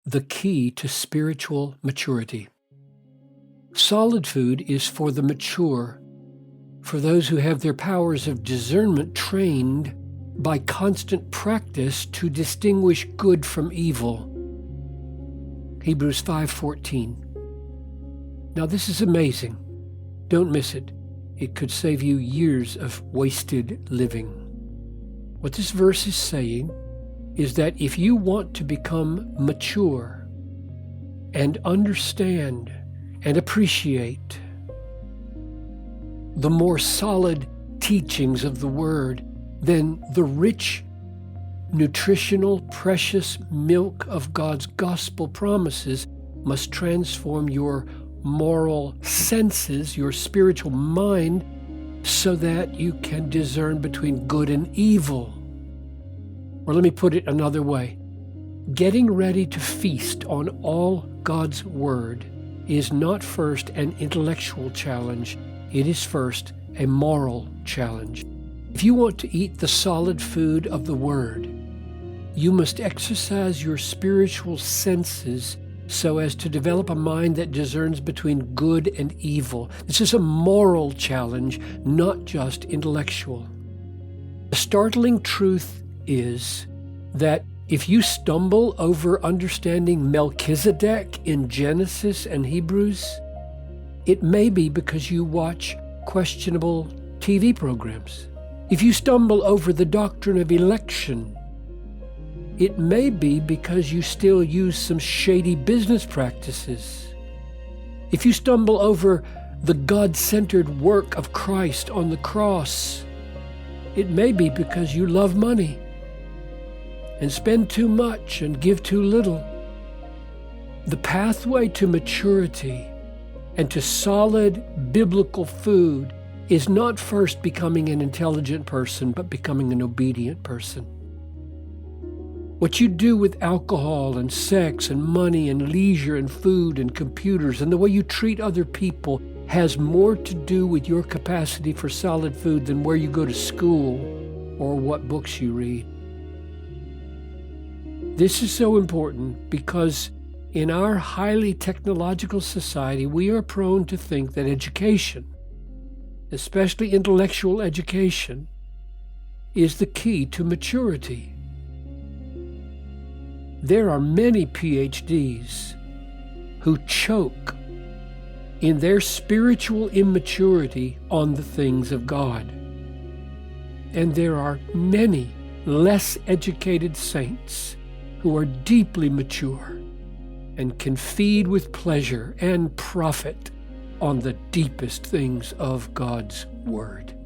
the key to spiritual maturity. Solid food is for the mature, for those who have their powers of discernment trained by constant practice to distinguish good from evil. Hebrews 5:14. Now this is amazing. Don't miss it. It could save you years of wasted living. What this verse is saying is that if you want to become mature and understand and appreciate the more solid teachings of the Word, then the rich, nutritional, precious milk of God's gospel promises must transform your moral senses, your spiritual mind, so that you can discern between good and evil. Or let me put it another way. Getting ready to feast on all God's Word is not first an intellectual challenge. It is first a moral challenge. If you want to eat the solid food of the Word, you must exercise your spiritual senses so as to develop a mind that discerns between good and evil. This is a moral challenge, not just intellectual. The startling truth is that if you stumble over understanding Melchizedek in Genesis and Hebrews, it may be because you watch questionable TV programs. If you stumble over the doctrine of election, it may be because you still use some shady business practices. If you stumble over the God-centered work of Christ on the cross, it may be because you love money and spend too much and give too little. The pathway to maturity and to solid biblical food is not first becoming an intelligent person, but becoming an obedient person. What you do with alcohol and sex and money and leisure and food and computers and the way you treat other people has more to do with your capacity for solid food than where you go to school or what books you read. This is so important because in our highly technological society, we are prone to think that education, especially intellectual education, is the key to maturity. There are many PhDs who choke in their spiritual immaturity on the things of God. And there are many less educated saints who are deeply mature and can feed with pleasure and profit on the deepest things of God's Word.